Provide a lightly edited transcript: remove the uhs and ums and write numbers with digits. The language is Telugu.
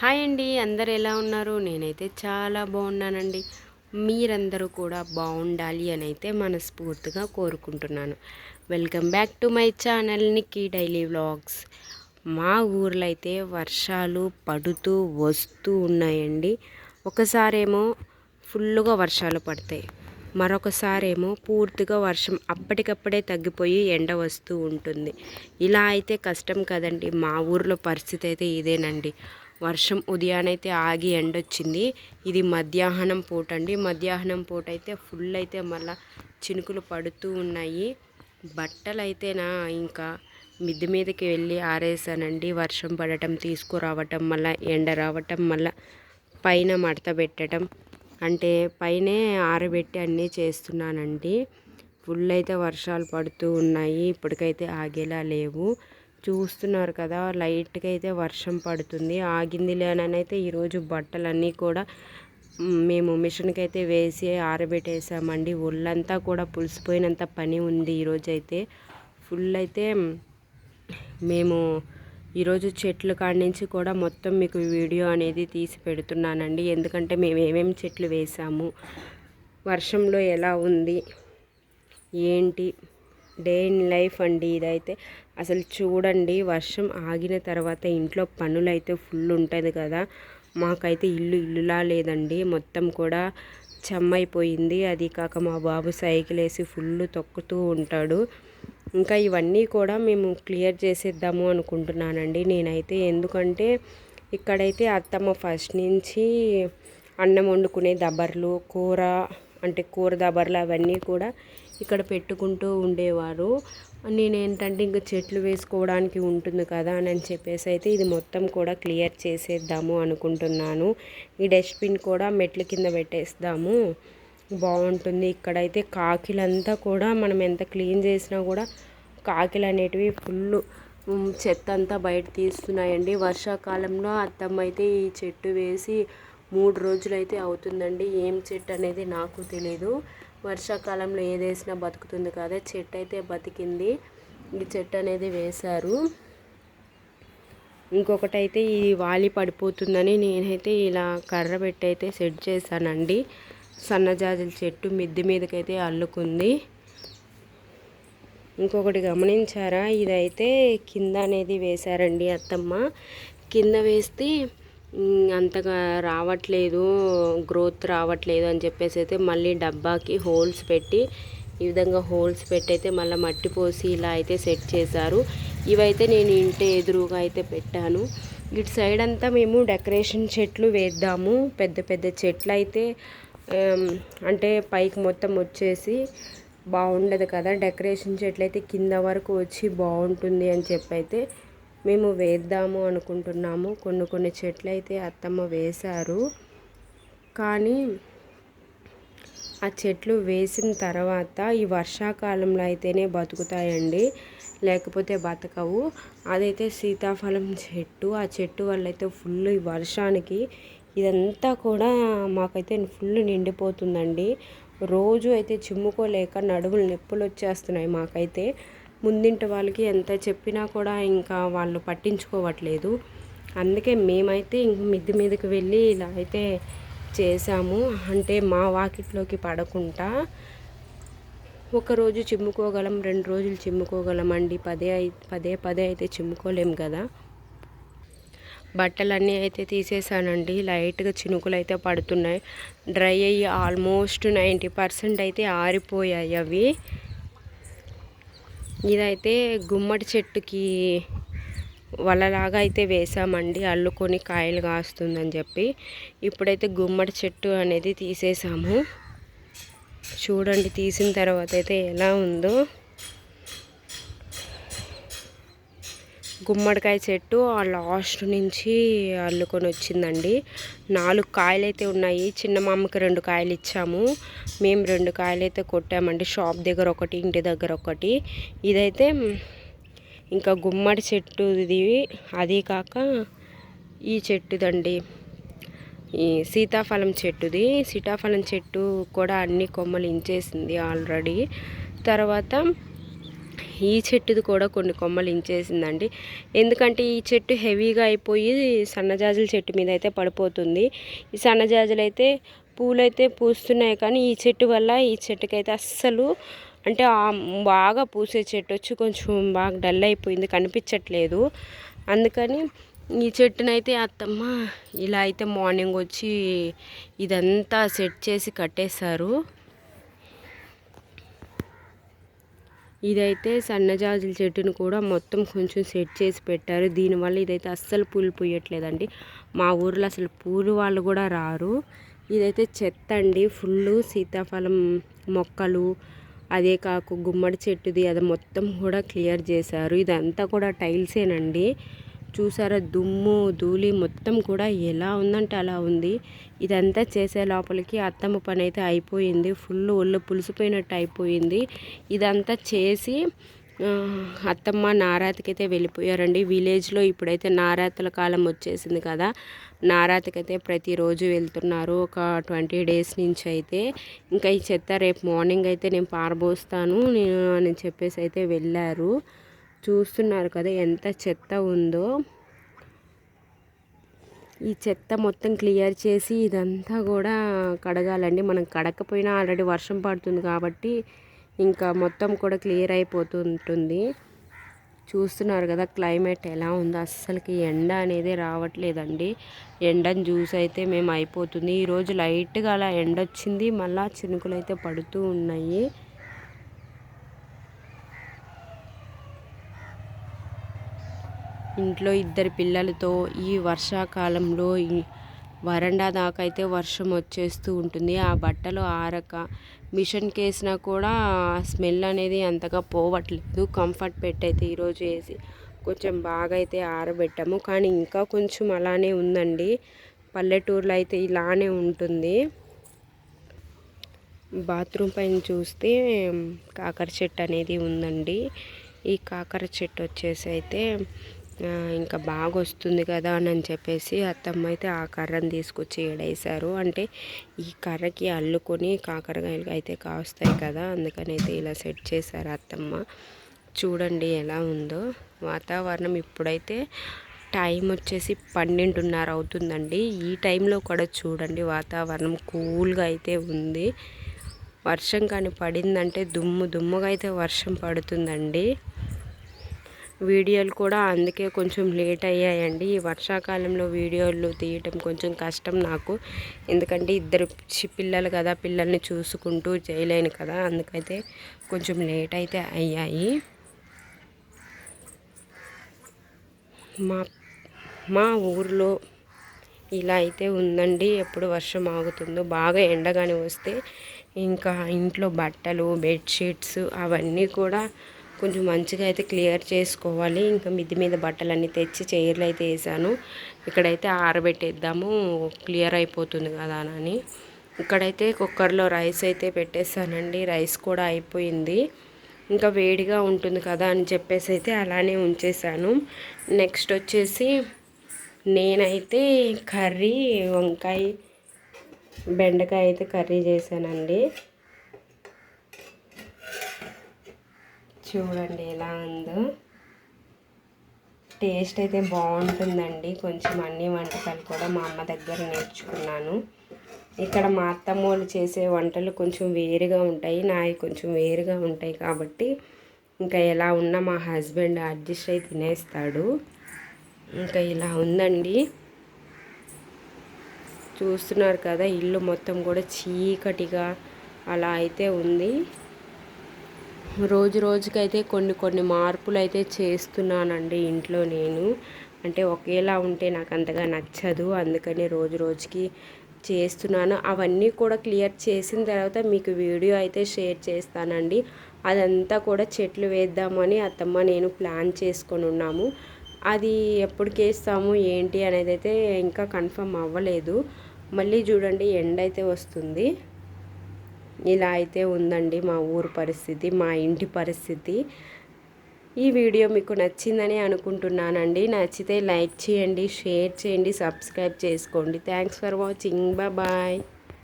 హాయ్ అండి, అందరు ఎలా ఉన్నారు? నేనైతే చాలా బాగున్నానండి. మీరందరూ కూడా బాగుండాలి అని అయితే మనస్ఫూర్తిగా కోరుకుంటున్నాను. Welcome back to my channel Nikki daily vlogs. మా ఊర్లో అయితే వర్షాలు పడుతూ వస్తూ ఉన్నాయండి. ఒకసారేమో ఫుల్లుగా వర్షాలు పడతాయి, మరొకసారేమో పూర్తిగా వర్షం అప్పటికప్పుడే తగ్గిపోయి ఎండ వస్తూ ఉంటుంది. ఇలా అయితే కష్టం కదండి. మా ఊర్లో పరిస్థితి అయితే ఇదేనండి. వర్షం ఉదయానైతే ఆగి ఎండొచ్చింది. ఇది మధ్యాహ్నం పూట అండి. మధ్యాహ్నం పూట అయితే ఫుల్ అయితే మళ్ళీ చినుకులు పడుతూ ఉన్నాయి. బట్టలు అయితేనా ఇంకా మిద్ది మీదకి వెళ్ళి ఆరేసానండి. వర్షం పడటం, తీసుకురావటం, మళ్ళీ ఎండ రావటం, మళ్ళీ పైన మడత పెట్టడం, అంటే పైనే ఆరబెట్టి అన్నీ చేస్తున్నానండి. ఫుల్ అయితే వర్షాలు పడుతూ ఉన్నాయి. ఇప్పటికైతే ఆగేలా లేవు. చూస్తున్నారు కదా, లైట్గా అయితే వర్షం పడుతుంది. ఆగింది లేనని అయితే ఈరోజు బట్టలన్నీ కూడా మేము మిషన్కి అయితే వేసి ఆరబెట్టేసామండి. ఒళ్ళంతా కూడా పులిసిపోయినంత పని ఉంది ఈరోజు అయితే. ఫుల్ అయితే మేము ఈరోజు చెట్ల కాడి నుంచి కూడా మొత్తం మీకు వీడియో అనేది తీసి పెడుతున్నానండి. ఎందుకంటే మేము ఏమేమి చెట్లు వేసాము, వర్షంలో ఎలా ఉంది, ఏంటి డే ఇన్ లైఫ్ అండి ఇదైతే. అసలు చూడండి, వర్షం ఆగిన తర్వాత ఇంట్లో పనులు అయితే ఫుల్ ఉంటుంది కదా. మాకైతే ఇల్లులా లేదండి, మొత్తం కూడా చెమ్మైపోయింది. అది కాక మా బాబు సైకిల్ వేసి ఫుల్ తొక్కుతూ ఉంటాడు. ఇంకా ఇవన్నీ కూడా మేము క్లియర్ చేసేద్దాము అనుకుంటున్నానండి నేనైతే. ఎందుకంటే ఇక్కడైతే అత్తమ్మ ఫస్ట్ నుంచి అన్నం వండుకునే దబర్లు, కూర అంటే కూర దబర్లు అవన్నీ కూడా ఇక్కడ పెట్టుకుంటూ ఉండేవారు. నేనేంటంటే ఇంకా చెట్లు వేసుకోవడానికి ఉంటుంది కదా అని చెప్పేసి అయితే ఇది మొత్తం కూడా క్లియర్ చేసేద్దాము అనుకుంటున్నాను. ఈ డస్ట్బిన్ కూడా మెట్ల కింద పెట్టేద్దాము, బాగుంటుంది. ఇక్కడైతే కాకిలంతా కూడా మనం ఎంత క్లీన్ చేసినా కూడా కాకిలు అనేటివి ఫుల్ చెత్త అంతా బయట తీస్తున్నాయండి. వర్షాకాలంలో అత్తమ్మ అయితే ఈ చెట్టు వేసి 3 రోజులు అయితే అవుతుందండి. ఏం చెట్టు అనేది నాకు తెలీదు. వర్షాకాలంలో ఏది వేసినా బతుకుతుంది కదా, చెట్టు అయితే బతికింది. ఈ చెట్టు అనేది వేశారు. ఇంకొకటి అయితే ఈ వాలి పడిపోతుందని నేనైతే ఇలా కర్ర పెట్టి అయితే సెట్ చేశానండి. సన్నజాజుల చెట్టు మిద్ది మీదకైతే అల్లుకుంది. ఇంకొకటి గమనించారా, ఇదైతే కింద అనేది వేశారండి అత్తమ్మ. కింద వేస్తే అంతగా రావట్లేదు, గ్రోత్ రావట్లేదు అని చెప్పేసి అయితే మళ్ళీ డబ్బాకి హోల్స్ పెట్టి, ఈ విధంగా హోల్స్ పెట్టి అయితే మళ్ళీ మట్టి పోసి ఇలా అయితే సెట్ చేశారు. ఇవైతే నేను ఇంటి ఎదురుగా అయితే పెట్టాను. ఇటు సైడ్ అంతా మేము డెకరేషన్ చెట్లు వేద్దాము. పెద్ద పెద్ద చెట్లు అయితే అంటే పైకి మొత్తం వచ్చేసి బాగుండదు కదా, డెకరేషన్ చెట్లు అయితే కింద వరకు వచ్చి బాగుంటుంది అని చెప్పి అయితే మేము వేద్దాము అనుకుంటున్నాము. కొన్ని చెట్లు అయితే అత్తమ్మ వేశారు, కానీ ఆ చెట్లు వేసిన తర్వాత ఈ వర్షాకాలంలో అయితేనే బతుకుతాయండి, లేకపోతే బతకవు. అదైతే సీతాఫలం చెట్టు. ఆ చెట్టు వల్ల అయితే ఫుల్ ఈ వర్షానికి ఇదంతా కూడా మాకైతే ఫుల్ నిండిపోతుందండి. రోజు అయితే చిమ్ముకోలేక నడుములు నొప్పులు వచ్చేస్తున్నాయి మాకైతే. ముందింటి వాళ్ళకి ఎంత చెప్పినా కూడా ఇంకా వాళ్ళు పట్టించుకోవట్లేదు. అందుకే మేమైతే ఇంక మిద్ది మీదకి వెళ్ళి ఇలా అయితే చేసాము. అంటే మా వాకిట్లోకి పడకుండా ఒకరోజు చిమ్ముకోగలం, 2 రోజులు చిమ్ముకోగలం అండి. పదే అయితే చిమ్ముకోలేం కదా. బట్టలన్నీ అయితే తీసేసానండి. లైట్గా చినుకులు అయితే పడుతున్నాయి. డ్రై అయ్యి ఆల్మోస్ట్ 90% అయితే ఆరిపోయాయి అవి. ఇదైతే గుమ్మడి చెట్టుకి వలలాగా అయితే వేసామండి, అల్లుకొని కాయలు కాస్తుందని చెప్పి. ఇప్పుడైతే గుమ్మడి చెట్టు అనేది తీసేసాము. చూడండి తీసిన తర్వాత అయితే ఎలా ఉందో. గుమ్మడికాయ చెట్టు ఆ లాస్ట్ నుంచి అల్లుకొని వచ్చిందండి. 4 కాయలు అయితే ఉన్నాయి. చిన్న మామకి 2 కాయలు ఇచ్చాము. మేము 2 కాయలు అయితే కొట్టామండి. షాప్ దగ్గర ఒకటి, ఇంటి దగ్గర ఒకటి. ఇదైతే ఇంకా గుమ్మడి చెట్టు ఇది. అది కాక ఈ చెట్టుదండి, ఈ సీతాఫలం చెట్టుది. సీతాఫలం చెట్టు కూడా అన్ని కొమ్మలు ఇంచేసింది ఆల్రెడీ. తర్వాత ఈ చెట్టుది కూడా కొన్ని కొమ్మలు ఇంచేసిందండి. ఎందుకంటే ఈ చెట్టు హెవీగా అయిపోయి సన్నజాజుల చెట్టు మీద అయితే పడిపోతుంది. ఈ సన్నజాజులు అయితే పూలైతే పూస్తున్నాయి, కానీ ఈ చెట్టు వల్ల ఈ చెట్టుకైతే అస్సలు అంటే బాగా పూసే చెట్టు వచ్చి కొంచెం బాగా డల్ అయిపోయింది, కనిపించట్లేదు. అందుకని ఈ చెట్టునైతే అత్తమ్మ ఇలా అయితే మార్నింగ్ వచ్చి ఇదంతా సెట్ చేసి కట్టేశారు. ఇదైతే సన్నజాజుల చెట్టును కూడా మొత్తం కొంచెం సెట్ చేసి పెట్టారు. దీనివల్ల ఇదైతే అస్సలు పూలు పూయట్లేదండి. మా ఊర్లో అసలు పూలు వాళ్ళు కూడా రారు. ఇదైతే చెత్త అండి, ఫుల్ సీతాఫలం మొక్కలు, అదే కాకు గుమ్మడి చెట్టుది అది మొత్తం కూడా క్లియర్ చేశారు. ఇదంతా కూడా టైల్సేనండి. చూసారా, దుమ్ము ధూళి మొత్తం కూడా ఎలా ఉందంటే అలా ఉంది. ఇదంతా చేసే లోపలికి అత్తమ్మ పని అయితే అయిపోయింది. ఫుల్ ఒళ్ళు పులిసిపోయినట్టు అయిపోయింది. ఇదంతా చేసి అత్తమ్మ నారాతకైతే వెళ్ళిపోయారండి. విలేజ్లో ఇప్పుడైతే నారాతల కాలం వచ్చేసింది కదా, నారాతకైతే ప్రతిరోజు వెళ్తున్నారు ఒక 20 డేస్ నుంచి అయితే. ఇంకా ఈ చెత్త రేపు మార్నింగ్ అయితే నేను పారబోస్తాను అని చెప్పేసి అయితే వెళ్ళారు. చూస్తున్నారు కదా ఎంత చెత్త ఉందో. ఈ చెత్త మొత్తం క్లియర్ చేసి ఇదంతా కూడా కడగాలండి. మనం కడకపోయినా ఆల్రెడీ వర్షం పడుతుంది కాబట్టి ఇంకా మొత్తం కూడా క్లియర్ అయిపోతుంటుంది. చూస్తున్నారు కదా క్లైమేట్ ఎలా ఉందో, అస్సలకి ఎండ అనేది రావట్లేదండి. ఎండను చూసి అయితే మేము అయిపోతుంది. ఈరోజు లైట్గా అలా ఎండ వచ్చింది, మళ్ళీ చినుకులు అయితే పడుతూ ఉన్నాయి. ఇంట్లో 2 పిల్లలతో ఈ వర్షాకాలంలో ఈ వరండా దాకా అయితే వర్షం వచ్చేస్తూ ఉంటుంది. ఆ బట్టలు ఆరక మిషన్కి వేసినా కూడా స్మెల్ అనేది అంతగా పోవట్లేదు. కంఫర్ట్ పెట్టయితే ఈరోజు వేసి కొంచెం బాగా అయితే ఆరబెట్టాము, కానీ ఇంకా కొంచెం అలానే ఉందండి. పల్లెటూరులో అయితే ఇలానే ఉంటుంది. బాత్రూమ్ పైన చూస్తే కాకర చెట్టు అనేది ఉందండి. ఈ కాకర చెట్టు వచ్చేసి అయితే ఇంకా బాగా వస్తుంది కదా అని చెప్పేసి అత్తమ్మ అయితే ఆ కర్రను తీసుకొచ్చి ఏడేశారు. అంటే ఈ కర్రకి అల్లుకొని కాకరకాయలు అయితే కాస్తాయి కదా, అందుకని అయితే ఇలా సెట్ చేశారు అత్తమ్మ. చూడండి ఎలా ఉందో వాతావరణం. ఇప్పుడైతే టైం వచ్చేసి 12:30 అవుతుందండి. ఈ టైంలో కూడా చూడండి వాతావరణం కూల్గా అయితే ఉంది. వర్షం కానీ పడిందంటే దుమ్ముగా అయితే వర్షం పడుతుందండి. వీడియోలు కూడా అందుకే కొంచెం లేట్ అయ్యాయండి. ఈ వర్షాకాలంలో వీడియోలు తీయటం కొంచెం కష్టం నాకు, ఎందుకంటే 2 పిల్లలు కదా, పిల్లల్ని చూసుకుంటూ చేయలేను కదా, అందుకైతే కొంచెం లేట్ అయితే అయ్యాయి. మా ఊర్లో ఇలా అయితే ఉందండి. ఎప్పుడు వర్షం ఆగుతుందో, బాగా ఎండగానే వస్తే ఇంకా ఇంట్లో బట్టలు బెడ్షీట్స్ అవన్నీ కూడా కొంచెం మంచిగా అయితే క్లియర్ చేసుకోవాలి. ఇంకా మిద్ది మీద బట్టలన్నీ తెచ్చి చైర్లు అయితే వేసాను. ఇక్కడైతే ఆరబెట్టేద్దాము, క్లియర్ అయిపోతుంది కదా అని. ఇక్కడైతే కుక్కర్లో రైస్ అయితే పెట్టేస్తానండి. రైస్ కూడా అయిపోయింది. ఇంకా వేడిగా ఉంటుంది కదా అని చెప్పేసి అయితే అలానే ఉంచేసాను. నెక్స్ట్ వచ్చేసి నేనైతే కర్రీ వంకాయ బెండకాయ అయితే కర్రీ చేశానండి. చూడండి ఎలా ఉందో. టేస్ట్ అయితే బాగుంటుందండి. కొంచెం అన్ని వంటకాలు కూడా మా అమ్మ దగ్గర నేర్చుకున్నాను. ఇక్కడ మా అత్తమ్మ వాళ్ళు చేసే వంటలు కొంచెం వేరుగా ఉంటాయి, నాయి కొంచెం వేరుగా ఉంటాయి కాబట్టి ఇంకా ఎలా ఉన్నా మా హస్బెండ్ అడ్జస్ట్ అయి తినేస్తాడు. ఇంకా ఇలా ఉందండి. చూస్తున్నారు కదా ఇల్లు మొత్తం కూడా చీకటిగా అలా అయితే ఉంది. రోజుకైతే కొన్ని మార్పులు అయితే చేస్తున్నానండి ఇంట్లో నేను. అంటే ఒకేలా ఉంటే నాకు అంతగా నచ్చదు, అందుకని రోజుకి చేస్తున్నాను. అవన్నీ కూడా క్లియర్ చేసిన తర్వాత మీకు వీడియో అయితే షేర్ చేస్తానండి. అదంతా కూడా చెట్లు వేద్దామని అత్తమ్మ నేను ప్లాన్ చేసుకొని ఉన్నాము. అది ఎప్పటికి వేస్తాము ఏంటి అనేది అయితే ఇంకా కన్ఫర్మ్ అవ్వలేదు. మళ్ళీ చూడండి ఎండ అయితే వస్తుంది. ఇలా అయితే ఉందండి మా ఊరు పరిస్థితి, మా ఇంటి పరిస్థితి. ఈ వీడియో మీకు నచ్చిందని అనుకుంటున్నానండి. నచ్చితే లైక్ చేయండి, షేర్ చేయండి, సబ్స్క్రైబ్ చేసుకోండి. Thanks for watching. బాయ్.